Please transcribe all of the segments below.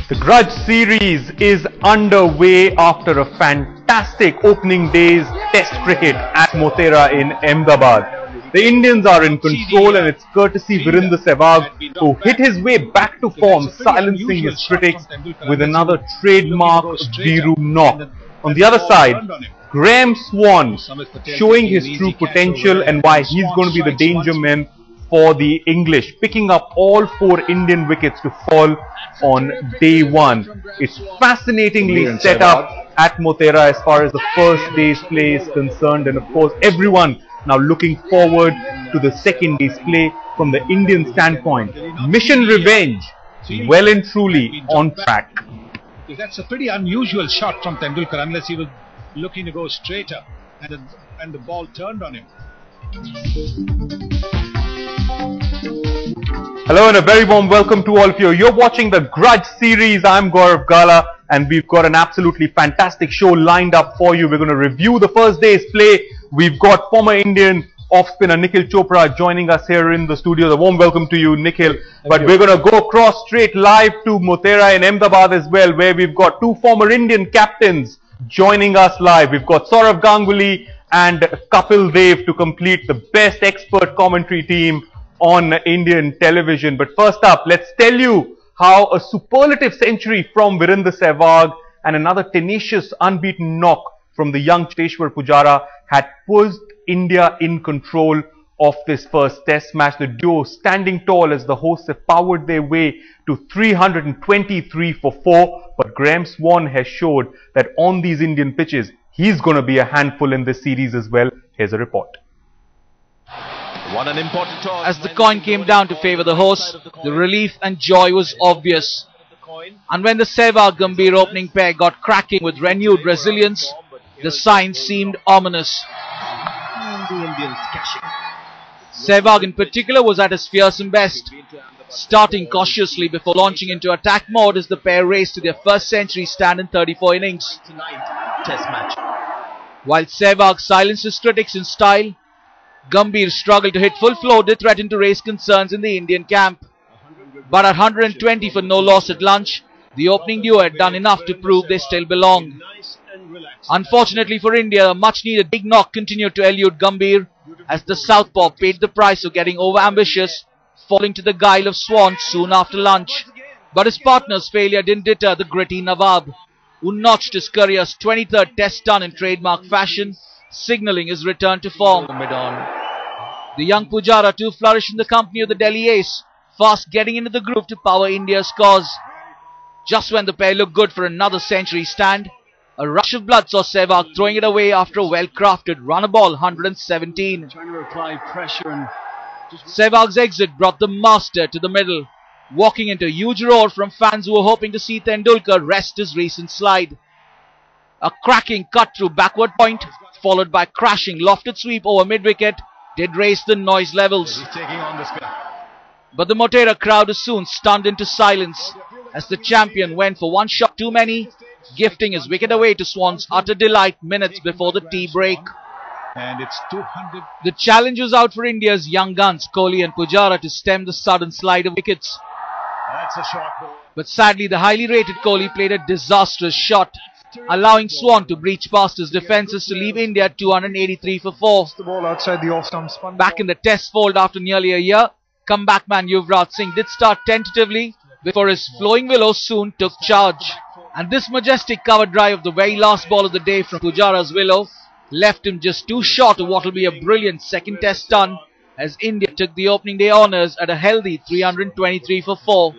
The Grudge series is underway after a fantastic opening day's test cricket at Motera in Ahmedabad. The Indians are in control and it's courtesy Virender Sehwag who hit his way back to form, silencing his critics with another trademark Viru knock. On the other side, Graham Swann showing his true potential and why he's going to be the danger man for the English, picking up all 4 Indian wickets to fall on day 1. It's fascinatingly set up at Motera as far as the first day's play is concerned, and of course everyone now looking forward to the second day's play from the Indian standpoint. Mission Revenge well and truly on track. That's a pretty unusual shot from Tendulkar, unless he was looking to go straighter and the ball turned on him. Hello and a very warm welcome to all of you. You're watching the Grudge series. I'm Gaurav Gala and we've got an absolutely fantastic show lined up for you. We're going to review the first day's play. We've got former Indian off-spinner Nikhil Chopra joining us here in the studio. A warm welcome to you, Nikhil. But we're going to go across straight live to Motera in Ahmedabad as well, where we've got 2 former Indian captains joining us live. We've got Saurav Ganguly and Kapil Dev to complete the best expert commentary team on Indian television. But first up, let's tell you how a superlative century from Virender Sehwag and another tenacious unbeaten knock from the young Cheteshwar Pujara had put India in control of this first test match. The duo standing tall as the hosts have powered their way to 323 for 4. But Graham Swann has showed that on these Indian pitches, he's going to be a handful in this series as well. Here's a report. What an important toss. As the coin came down to favour the hosts, the relief and joy was obvious. And when the Sehwag-Gambhir opening pair got cracking with renewed resilience, the signs seemed ominous. Sehwag in particular was at his fearsome best, starting cautiously before launching into attack mode as the pair raced to their first century stand in 34 innings. While Sehwag silenced his critics in style, Gambhir struggled to hit full flow. They threatened to raise concerns in the Indian camp. But at 120 for no loss at lunch, the opening duo had done enough to prove they still belong. Unfortunately for India, a much-needed big knock continued to elude Gambhir as the southpaw paid the price of getting over-ambitious, falling to the guile of Swann soon after lunch. But his partner's failure didn't deter the gritty Nawab, who notched his career's 23rd test done in trademark fashion, signalling his return to form. The young Pujara too flourished in the company of the Delhi ace, fast getting into the groove to power India's cause. Just when the pair looked good for another century stand, a rush of blood saw Sehwag throwing it away after a well-crafted run-a-ball 117. Sehwag's exit brought the master to the middle, walking into a huge roar from fans who were hoping to see Tendulkar rest his recent slide. A cracking cut through backward point, followed by crashing lofted sweep over mid-wicket, did raise the noise levels. But the Motera crowd is soon stunned into silence as the champion went for 1 shot too many, gifting his wicket away to Swann's utter delight minutes before the tea break. And it's 200. The challenge was out for India's young guns, Kohli and Pujara, to stem the sudden slide of wickets. That's a shot. But sadly, the highly rated Kohli played a disastrous shot, allowing Swann to breach past his defences to leave India at 283 for 4. The ball outside the off-stump spun. Back in the test fold after nearly a year, comeback man Yuvraj Singh did start tentatively before his flowing willow soon took charge. And this majestic cover drive of the very last ball of the day from Pujara's willow left him just too short of what will be a brilliant second test done as India took the opening day honours at a healthy 323 for 4.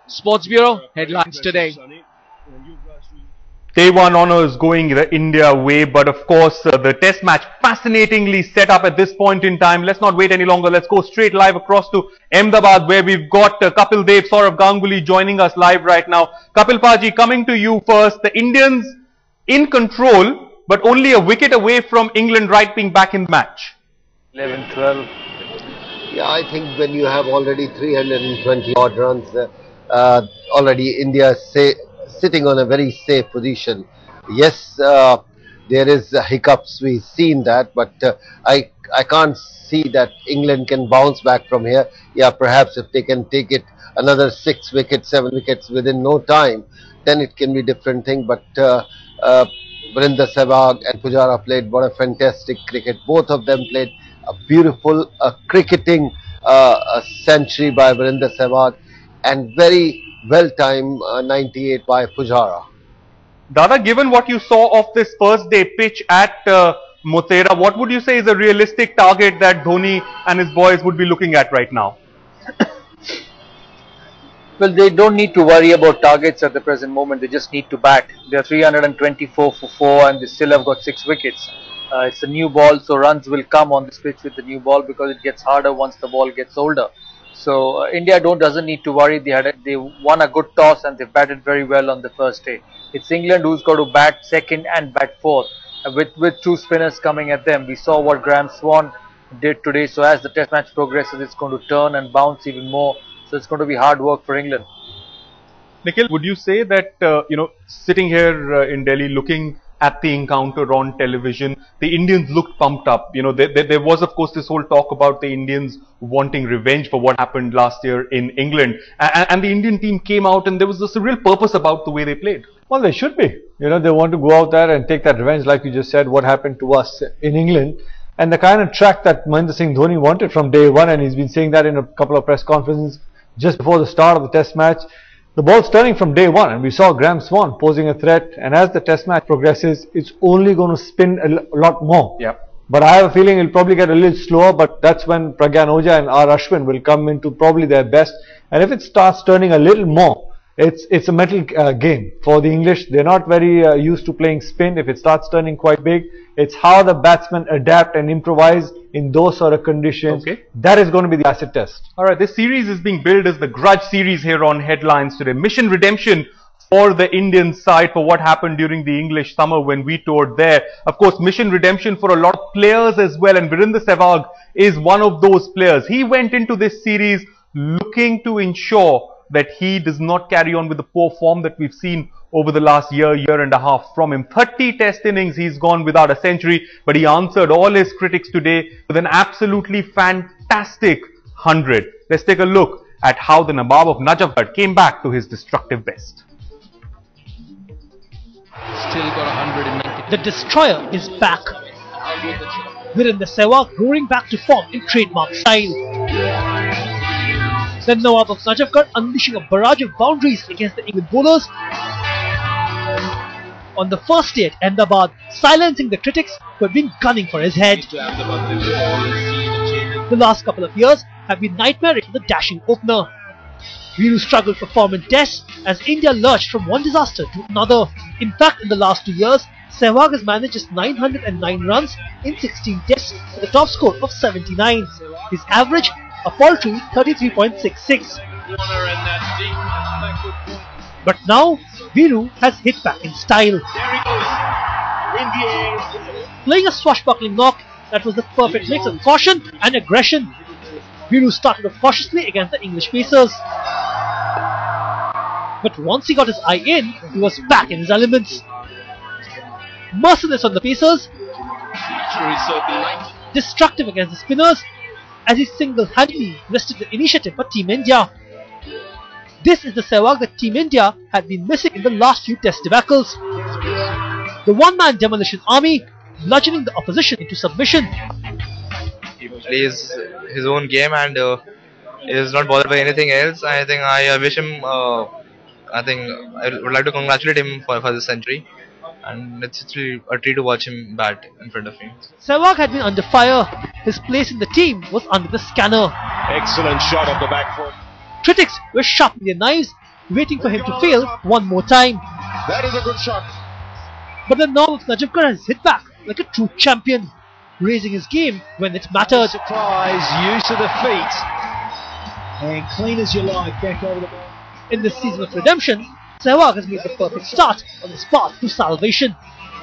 Sports Bureau headlines today. Day 1 honours going the India way, but of course the test match fascinatingly set up at this point in time. Let's not wait any longer. Let's go straight live across to Ahmedabad where we've got Kapil Dev, Saurav Ganguly joining us live right now. Kapil Paji, coming to you first. The Indians in control, but only a wicket away from England right being back in the match. 11, 12. Yeah, I think when you have already 320 odd runs, already India sitting on a very safe position. Yes, there is hiccups. We've seen that, but I can't see that England can bounce back from here. Yeah, perhaps if they can take it another 6 wickets, 7 wickets within no time, then it can be different thing. But Virender Sehwag and Pujara played what a fantastic cricket. Both of them played a beautiful cricketing century by Virender Sehwag and very well timed 98 by Pujara. Dada, given what you saw of this first day pitch at Motera, what would you say is a realistic target that Dhoni and his boys would be looking at right now? Well, they don't need to worry about targets at the present moment. They just need to bat. They are 324 for 4 and they still have got 6 wickets. It's a new ball, so runs will come on this pitch with the new ball because it gets harder once the ball gets older. So India doesn't need to worry. They won a good toss and they batted very well on the first day. It's England who's got to bat second and bat fourth with 2 spinners coming at them. We saw what Graham Swan did today. So as the test match progresses, it's going to turn and bounce even more. So it's going to be hard work for England. Nikhil, would you say that, sitting here in Delhi looking at the encounter on television, the Indians looked pumped up? There was, of course, this whole talk about the Indians wanting revenge for what happened last year in England. And the Indian team came out and there was this real purpose about the way they played. Well, they should be. They want to go out there and take that revenge, like you just said, what happened to us in England. And the kind of track that Mahendra Singh Dhoni wanted from day one, and he's been saying that in a couple of press conferences just before the start of the test match. The ball's turning from day one, and we saw Graham Swan posing a threat, and as the test match progresses, it's only going to spin a lot more. Yeah. But I have a feeling it'll probably get a little slower, but that's when Pragyan Ojha and R. Ashwin will come into probably their best. And if it starts turning a little more, it's a metal game for the English. They're not very used to playing spin. If it starts turning quite big, it's how the batsmen adapt and improvise in those sort of conditions. Okay. That is going to be the acid test. Alright, this series is being billed as the Grudge series here on Headlines today. Mission redemption for the Indian side for what happened during the English summer when we toured there. Of course, mission redemption for a lot of players as well, and Virender Sehwag is one of those players. He went into this series looking to ensure that he does not carry on with the poor form that we've seen over the last year and a half from him. 30 test innings, he's gone without a century, but he answered all his critics today with an absolutely fantastic 100. Let's take a look at how the Nawab of Najafgarh came back to his destructive best. Still got 190. The destroyer is back. Virender Sehwag roaring back to form in trademark style. Then Nawab of Najafgarh unleashing a barrage of boundaries against the England bowlers on the first day at Ahmedabad, silencing the critics who had been gunning for his head. The last couple of years have been nightmarish for the dashing opener. Viru struggled for form in tests as India lurched from one disaster to another. In fact, in the last 2 years, Sehwag has managed just 909 runs in 16 tests with a top score of 79. His average, a paltry 33.66. But now, Viru has hit back in style. Playing a swashbuckling knock that was the perfect mix of caution and aggression, Viru started off cautiously against the English pacers. But once he got his eye in, he was back in his elements. Merciless on the pacers, destructive against the spinners, as he single-handedly wrested the initiative for Team India. This is the Sehwag that Team India had been missing in the last few test debacles. The one-man demolition army bludgeoning the opposition into submission. He plays his own game and is not bothered by anything else. I think I wish him, I would like to congratulate him for this century. And it's really a treat to watch him bat in front of me. Sehwag had been under fire. His place in the team was under the scanner. Excellent shot of the back foot. Critics were sharpening their knives, waiting for him to fail one more time. That is a good shot. But the Nawab of Najafgarh has hit back like a true champion, raising his game when it mattered. Surprise use of the feet. And clean as you like, back over the ball. In this season of redemption, Sehwag has made the perfect start on his path to salvation.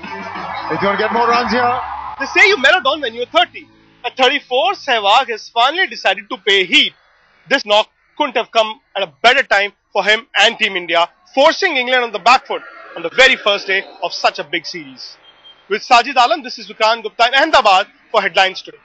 He's going to get more runs here. They say you mellowed down when you're 30. At 34, Sehwag has finally decided to pay heed. This knock couldn't have come at a better time for him and Team India, forcing England on the back foot on the very first day of such a big series. With Sajid Alam, this is Vikrant Gupta in Ahmedabad for Headlines Today.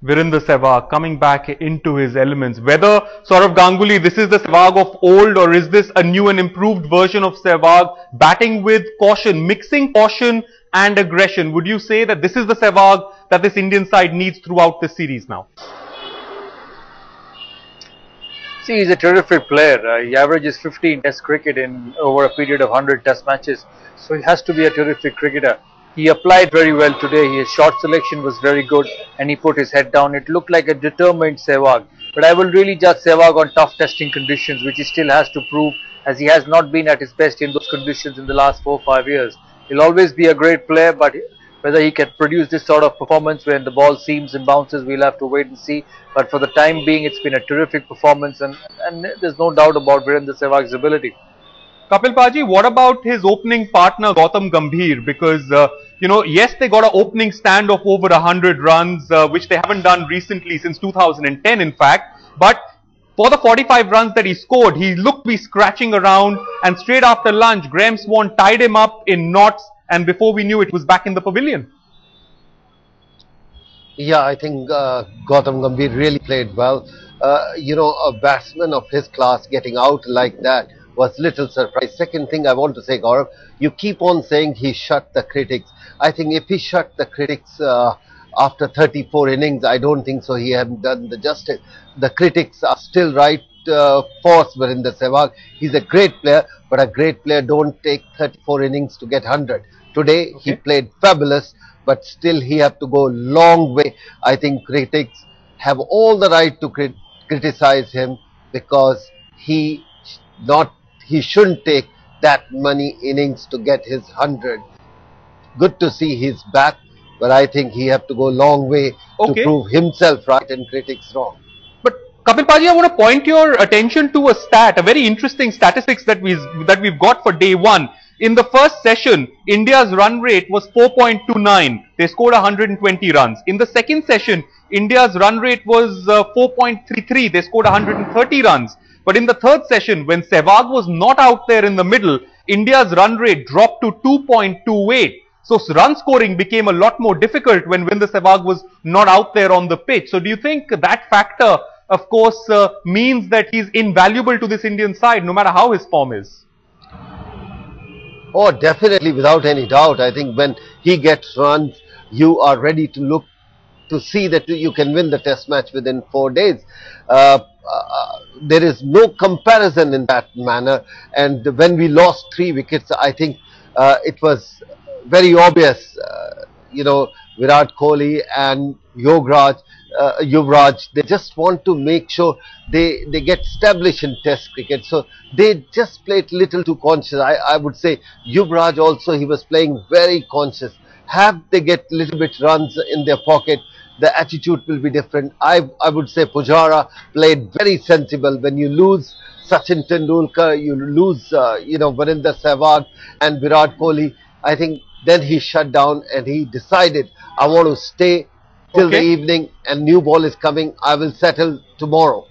Virender Sehwag coming back into his elements. Whether Saurav Ganguly, this is the Sehwag of old, or is this a new and improved version of Sehwag, batting with caution, mixing caution and aggression? Would you say that this is the Sehwag that this Indian side needs throughout the series now? See, he's a terrific player. He averages 50 in Test cricket in over a period of 100 Test matches. So he has to be a terrific cricketer. He applied very well today. His shot selection was very good and he put his head down. It looked like a determined Sehwag. But I will really judge Sehwag on tough testing conditions, which he still has to prove, as he has not been at his best in those conditions in the last 4 or 5 years. He'll always be a great player, but whether he can produce this sort of performance when the ball seams and bounces, we'll have to wait and see. But for the time being, it's been a terrific performance, and there's no doubt about Virender Sehwag's ability. Kapil Paji, what about his opening partner Gautam Gambhir? Because, yes, they got an opening stand of over 100 runs, which they haven't done recently since 2010, in fact. But for the 45 runs that he scored, he looked to be scratching around, and straight after lunch, Graham Swan tied him up in knots, and before we knew it, was back in the pavilion. Yeah, I think Gautam Gambhir really played well. A batsman of his class getting out like that was little surprise. Second thing I want to say, Gaurav, you keep on saying he shut the critics. I think if he shut the critics after 34 innings, I don't think so. He hadn't done the justice. The critics are still right for Virender Sehwag. He's a great player, but a great player don't take 34 innings to get 100. Today he played fabulous, but still he have to go long way. I think critics have all the right to criticize him, because he shouldn't take that many innings to get his 100. Good to see he's back, but I think he have to go a long way to prove himself right and critics wrong. But Kapil Paji, I want to point your attention to a stat, a very interesting statistics that we've got for day one. In the first session, India's run rate was 4.29. They scored 120 runs. In the second session, India's run rate was 4.33. They scored 130 runs. But in the third session, when Sehwag was not out there in the middle, India's run rate dropped to 2.28. So run scoring became a lot more difficult when Virender Sehwag was not out there on the pitch. So do you think that factor, of course, means that he's invaluable to this Indian side, no matter how his form is? Oh, definitely, without any doubt. I think when he gets runs, you are ready to look to see that you can win the test match within 4 days. There is no comparison in that manner. And when we lost 3 wickets, I think it was very obvious, Virat Kohli and Yuvraj, they just want to make sure they get established in test cricket. So they just played little too conscious. I would say Yuvraj also, he was playing very conscious. Have they get little bit runs in their pocket, the attitude will be different. I would say Pujara played very sensible. When you lose Sachin Tendulkar, you lose, Virender Sehwag and Virat Kohli, I think then he shut down and he decided, I want to stay till the evening and new ball is coming, I will settle tomorrow.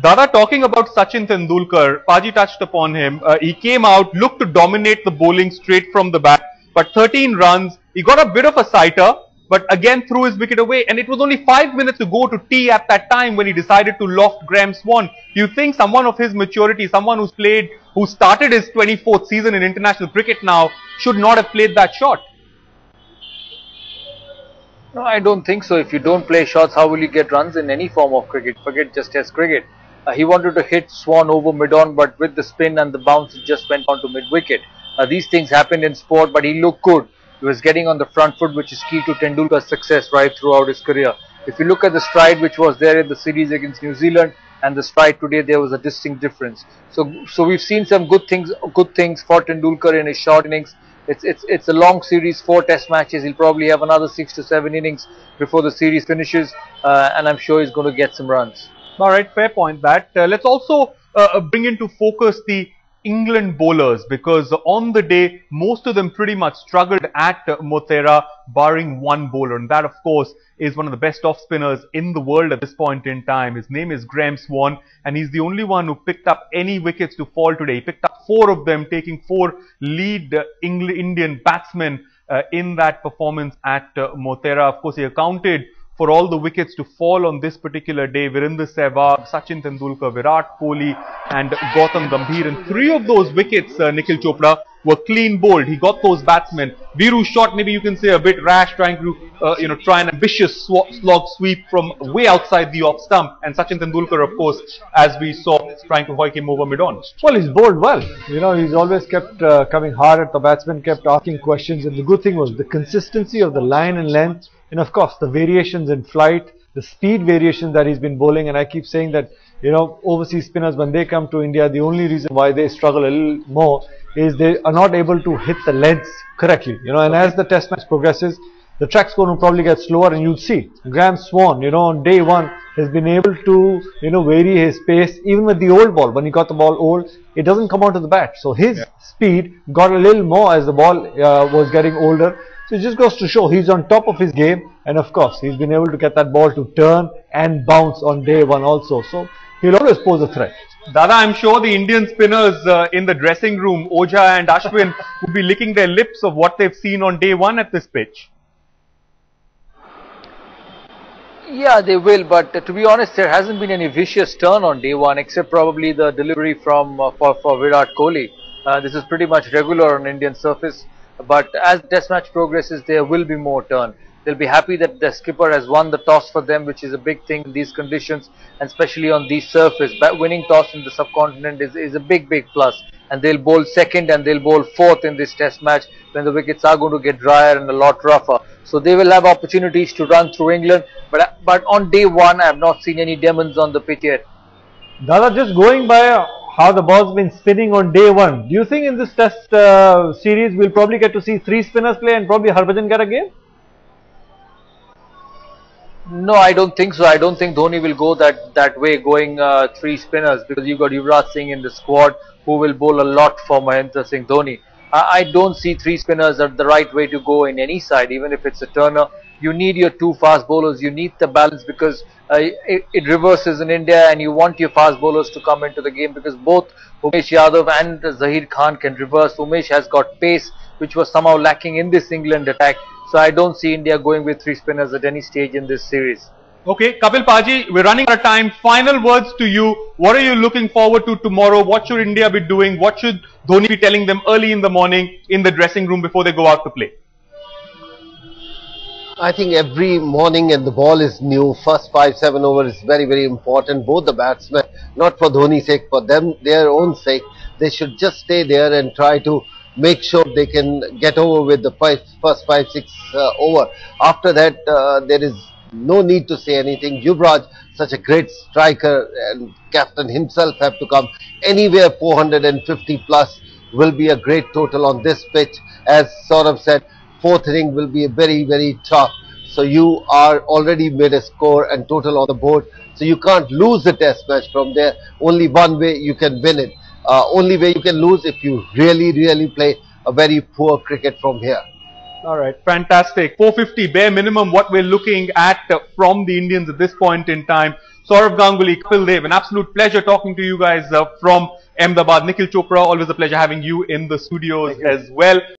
Dada, talking about Sachin Tendulkar, Paji touched upon him. He came out, looked to dominate the bowling straight from the bat, but 13 runs, he got a bit of a sighter, but again threw his wicket away, and it was only 5 minutes to go to tea at that time when he decided to loft Graham Swan. Do you think someone of his maturity, someone who started his 24th season in international cricket now, should not have played that shot? No, I don't think so. If you don't play shots, how will you get runs in any form of cricket? Forget just test cricket. He wanted to hit Swan over mid-on, but with the spin and the bounce, it just went on to mid-wicket. These things happen in sport, but he looked good. He was getting on the front foot, which is key to Tendulkar's success right throughout his career. If you look at the stride which was there in the series against New Zealand and the stride today, there was a distinct difference. So we've seen some good things for Tendulkar in his short innings. It's a long series, 4 test matches. He'll probably have another 6 to 7 innings before the series finishes, and I'm sure he's going to get some runs. All right, fair point that. Let's also bring into focus the England bowlers, because on the day, most of them pretty much struggled at Motera, barring one bowler. And that, of course, is one of the best off spinners in the world at this point in time. His name is Graham Swan, and he's the only one who picked up any wickets to fall today. He picked up 4 of them, taking 4 lead Indian batsmen in that performance at Motera. Of course, he accounted for all the wickets to fall on this particular day. Virender Sehwag, Sachin Tendulkar, Virat Kohli and Gautam Gambhir. And 3 of those wickets, Nikhil Chopra, were clean bowled. He got those batsmen. Viru's shot, maybe you can say a bit rash, trying to try an ambitious slog sweep from way outside the off stump. And Sachin Tendulkar, of course, as we saw, trying to hoik him over mid-on. Well, he's bowled well. He's always kept coming hard at the batsman, kept asking questions. And the good thing was the consistency of the line and length. And of course, the variations in flight, the speed variations that he's been bowling. And I keep saying that, overseas spinners, when they come to India, the only reason why they struggle a little more is they are not able to hit the lengths correctly. And as the test match progresses, the track's going to probably get slower, and you'll see Graham Swan, on day 1 has been able to, vary his pace even with the old ball. When he got the ball old, it doesn't come onto the bat. So his speed got a little more as the ball was getting older. So it just goes to show he's on top of his game, and of course he's been able to get that ball to turn and bounce on day 1 also. So he'll always pose a threat. Dada, I'm sure the Indian spinners in the dressing room, Ojha and Ashwin, would be licking their lips of what they've seen on day 1 at this pitch. Yeah, they will, but to be honest, there hasn't been any vicious turn on day 1, except probably the delivery from for Virat Kohli. This is pretty much regular on Indian surface, but as the test match progresses, there will be more turn. They'll be happy that the skipper has won the toss for them, which is a big thing in these conditions, and especially on these surface. Winning toss in the subcontinent is a big plus, and they'll bowl second and they'll bowl fourth in this test match when the wickets are going to get drier and a lot rougher. So they will have opportunities to run through England, but on day 1, I have not seen any demons on the pitch yet. Dada, just going by how the ball's been spinning on day 1, do you think in this test series we'll probably get to see 3 spinners play and probably Harbhajan get a game? No, I don't think so. I don't think Dhoni will go that way, going 3 spinners, because you've got Yuvraj Singh in the squad who will bowl a lot for Mahendra Singh Dhoni. I don't see 3 spinners are the right way to go in any side, even if it's a turner. You need your 2 fast bowlers, you need the balance, because it reverses in India, and you want your fast bowlers to come into the game, because both Umesh Yadav and Zahir Khan can reverse. Umesh has got pace, which was somehow lacking in this England attack. So I don't see India going with 3 spinners at any stage in this series. Okay, Kapil Paji, we're running out of time. Final words to you. What are you looking forward to tomorrow? What should India be doing? What should Dhoni be telling them early in the morning in the dressing room before they go out to play? I think every morning and the ball is new. First 5-7 overs is very important. Both the batsmen, not for Dhoni's sake, for their own sake, they should just stay there and try to make sure they can get over with the first 5-6 over. After that, there is no need to say anything. Yuvraj, such a great striker, and captain himself have to come. Anywhere 450 plus will be a great total on this pitch. As Saurabh said, 4th inning will be very tough. So you are already made a score and total on the board. So you can't lose the test match from there. Only one way you can win it. Only way you can lose if you really play a very poor cricket from here. Alright, fantastic. 450 bare minimum what we're looking at from the Indians at this point in time. Saurabh Ganguly, Kapil Dev, an absolute pleasure talking to you guys from Ahmedabad. Nikhil Chopra, always a pleasure having you in the studios as well.